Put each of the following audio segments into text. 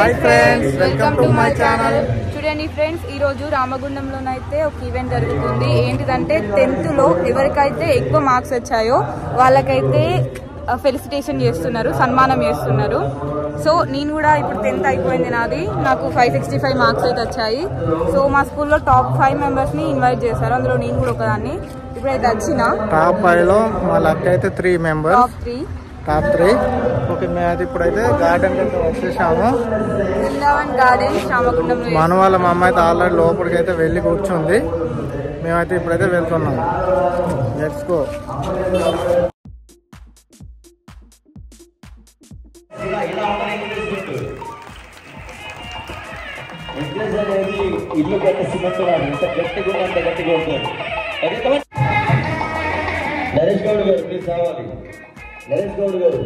Hi friends, welcome to my channel. చూడండి friends, ఈ రోజు రామగుండంలోనైతే ఒక ఈవెంట్ జరుగుతుంది. ఏంటిదంటే 10th లో ఎవరికైతే ఎక్కువ మార్క్స్ వచ్చాయో వాళ్ళకైతే ఫెలిసిటేషన్ చేస్తున్నారు, సన్మానం చేస్తున్నారు. సో నేను కూడా ఇప్పుడు 10th అయిపోయింది నాది. నాకు 565 మార్క్స్ అయితే వచ్చాయి. సో మా స్కూల్లో టాప్ 5 మెంబర్స్ ని ఇన్వైట్ చేశారు. అందులో నేను కూడా ఒకదాన్ని. ఇప్పుడైతే వచ్చిన టాప్ 5 లో మా లక్ అయితే 3 మెంబర్స్. టాప్ 3. ఓకే, మేము ఇప్పుడైతే గార్డెన్ అయితే వచ్చేసాము. బృందావన్ గార్డెన్ రామగుండంలో. మన వాళ్ళ మా అమ్మ అయితే ఆల్రెడీ లోపలికి అయితే వెళ్ళి కూర్చుంది. మేమైతే ఇప్పుడైతే వెళ్తున్నాము. Let's go. ఇల్లు గట్టి సిమెంట్ ఇంత గట్టిగా అంత గట్టిగా ఉంటుంది. నరేష్ గౌడ్ గారు ప్లీజ్ రావాలి. నరేష్ గౌడ్ గారు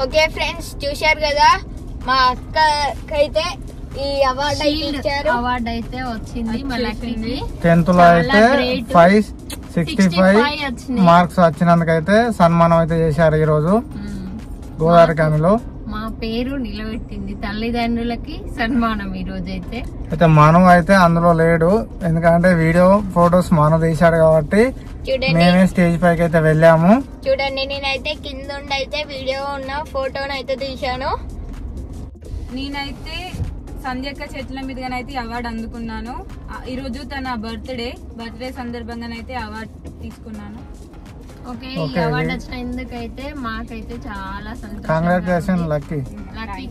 ఓకే ఫ్రెండ్స్, చూశారు కదా మా అక్కకైతే ఈ అవార్డు ఇచ్చారు. అవార్డు అయితే వచ్చింది. 10th లో అయితే 565 మార్క్స్ వచ్చినందుకైతే సన్మానం అయితే చేశారు ఈ రోజు గోదావరి కామిలో. మా పేరు నిలబెట్టింది తల్లిదండ్రులకి సన్మానం ఈ రోజు అయితే. మను అయితే అందులో లేడు, ఎందుకంటే వీడియో ఫొటోస్ మను తీశాడు కాబట్టి మేమే స్టేజ్ పైకి అయితే వెళ్ళాము. చూడండి, నేనైతే కింద ఉండి అయితే వీడియో ఉన్న ఫోటోను అయితే తీశాను. నేనైతే సంధ్యక్క చెట్ల మీదగానైతే అవార్డు అందుకున్నాను. ఈ రోజు తన బర్త్డే సందర్భంగానైతే అవార్డు తీసుకున్నాను. ఓకే, ఈ అవార్డు వచ్చినందుకైతే మాకైతే చాలా సంతోషం. Congratulation lucky.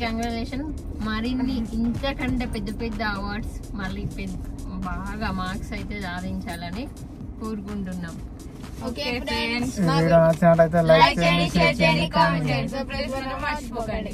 కంగ్రాచులేషన్. మరిన్ని ఇంతకంటే పెద్ద పెద్ద అవార్డ్స్ మళ్ళీ బాగా మార్క్స్ అయితే సాధించాలని కోరుకుంటున్నాం. ఓకే ఫ్రెండ్స్, వీడియో నచ్చినట్లయితే లైక్ చేయండి, షేర్ చేయండి, కామెంట్ చేయండి. సబ్స్క్రైబ్ చేయడం మర్చిపోకండి.